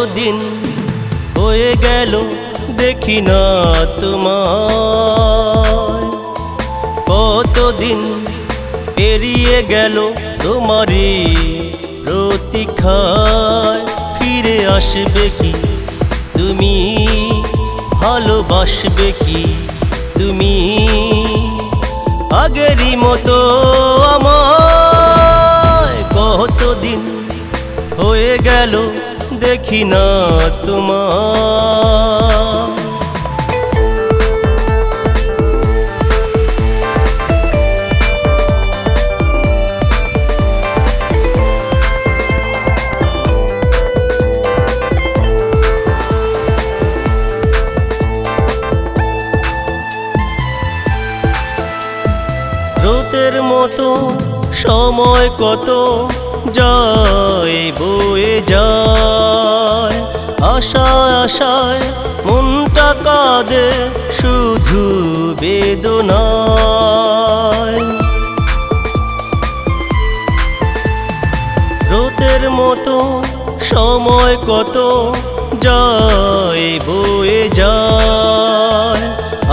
কতদিন হয়ে গেল দেখি না তোমায়, কতদিন পেরিয়ে গেল তোমারই প্রতীক্ষায়। ফিরে আসবে কি তুমি, ভালোবাসবে কি তুমি আগেরই মতো আমায়? কতদিন হয়ে গেল দেখি না তোমায়। স্রোতের মতো সময় কত যায় বয়ে যায়, আশায় আশায় মনটা কাঁদে শুধু বেদনায়। স্রোতের মতো সময় কত যায় বয়ে যায়,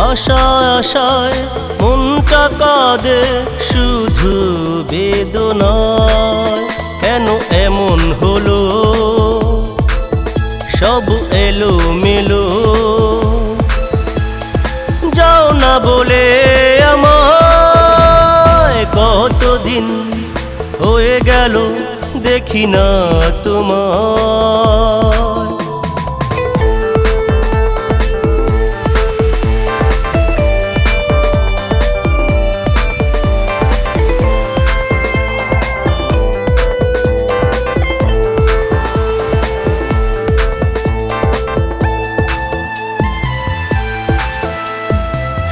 আশায় আশায় মনটা কাঁদে শুধু বেদনায়। কেন এমন হলো সব এলোমেলো, যাও না বলে আমায়। কতদিন হয়ে গেল দেখি না তোমায়।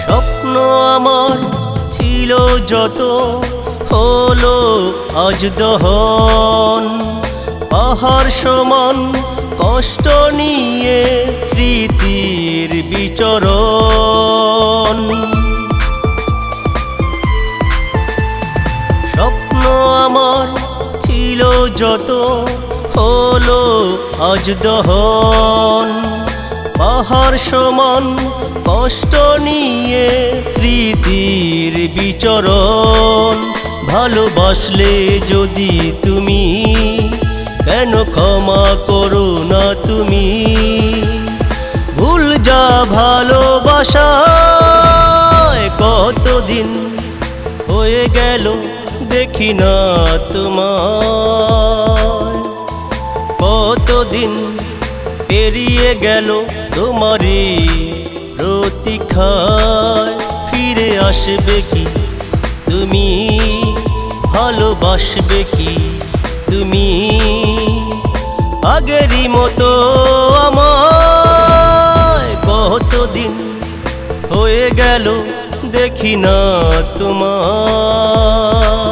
স্বপ্ন আমার ছিল যত হলো আজ দহন, পাহাড় সমান কষ্ট নিয়ে স্মৃতির বিচরণ। স্বপ্ন আমার ছিল যত হলো আজ দহন, পাহাড় সমান কষ্ট নিয়ে স্মৃতির বিচরণ। ভালোবাসলে যদি তুমি কেন ক্ষমা করো না তুমি? ভুল যা ভালোবাসায়। কতদিন হয়ে গেল দেখি না তোমায়, কতদিন পেরিয়ে গেল তোমারই প্রতীক্ষায়। ফিরে আসবে কি তুমি, ভালোবাসবে কি তুমি আগেরই মতো আমায়? কতদিন হয়ে গেল দেখি না তোমায়।